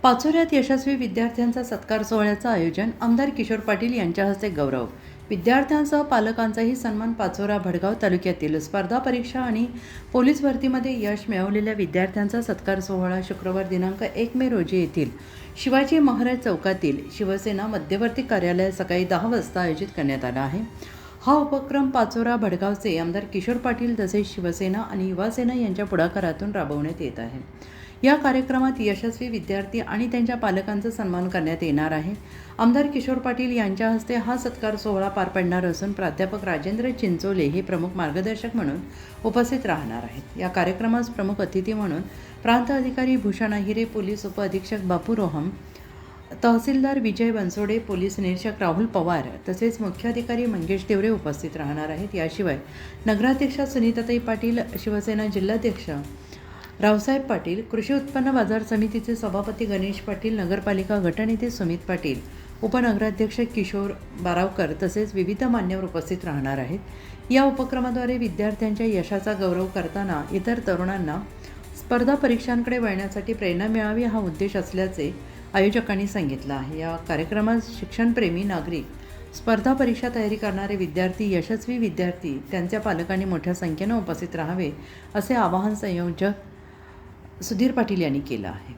पाचोऱ्यात यशस्वी विद्यार्थ्यांचा सत्कार सोहळ्याचं आयोजन आमदार किशोर पाटील यांच्या हस्ते गौरव. विद्यार्थ्यांसह पालकांचाही सन्मान. पाचोरा भडगाव तालुक्यातील स्पर्धा परीक्षा आणि पोलीस भरतीमध्ये यश मिळवलेल्या विद्यार्थ्यांचा सत्कार सोहळा शुक्रवार दिनांक 1 मे रोजी येथील शिवाजी महाराज चौकातील शिवसेना मध्यवर्ती कार्यालयात सकाळी 10 वाजता आयोजित करण्यात आला आहे. हा उपक्रम पाचोरा भडगावचे आमदार किशोर पाटील तसेच शिवसेना आणि युवासेना यांच्या पुढाकारातून राबवण्यात येत आहे. या कार्यक्रमात यशस्वी विद्यार्थी आणि त्यांच्या पालकांचा सन्मान करण्यात येणार आहे. आमदार किशोर पाटील यांच्या हस्ते हा सत्कार सोहळा पार पडणार असून प्राध्यापक राजेंद्र चिंचोले हे प्रमुख मार्गदर्शक म्हणून उपस्थित राहणार आहेत. या कार्यक्रमास प्रमुख अतिथी म्हणून प्रांत अधिकारी भूषण अहिरे, पोलीस उपअधीक्षक बापू रोहम, तहसीलदार विजय बनसोडे, पोलीस निरीक्षक राहुल पवार तसेच मुख्याधिकारी मंगेश देवरे उपस्थित राहणार आहेत. याशिवाय नगराध्यक्षा सुनीताताई पाटील, शिवसेना जिल्हाध्यक्ष रावसाहेब पाटील, कृषी उत्पन्न बाजार समितीचे सभापती गणेश पाटील, नगरपालिका गटनेते सुमित पाटील, उपनगराध्यक्ष किशोर बारावकर तसेच विविध मान्यवर उपस्थित राहणार आहेत. या उपक्रमाद्वारे विद्यार्थ्यांच्या यशाचा गौरव करताना इतर तरुणांना स्पर्धा परीक्षांकडे वळण्यासाठी प्रेरणा मिळावी हा उद्देश असल्याचे आयोजकांनी सांगितलं आहे. या कार्यक्रमात शिक्षणप्रेमी नागरिक, स्पर्धा परीक्षा तयारी करणारे विद्यार्थी, यशस्वी विद्यार्थी, त्यांच्या पालकांनी मोठ्या संख्येनं उपस्थित राहावे असे आवाहन संयोजक सुधीर पाटील यांनी केलं आहे.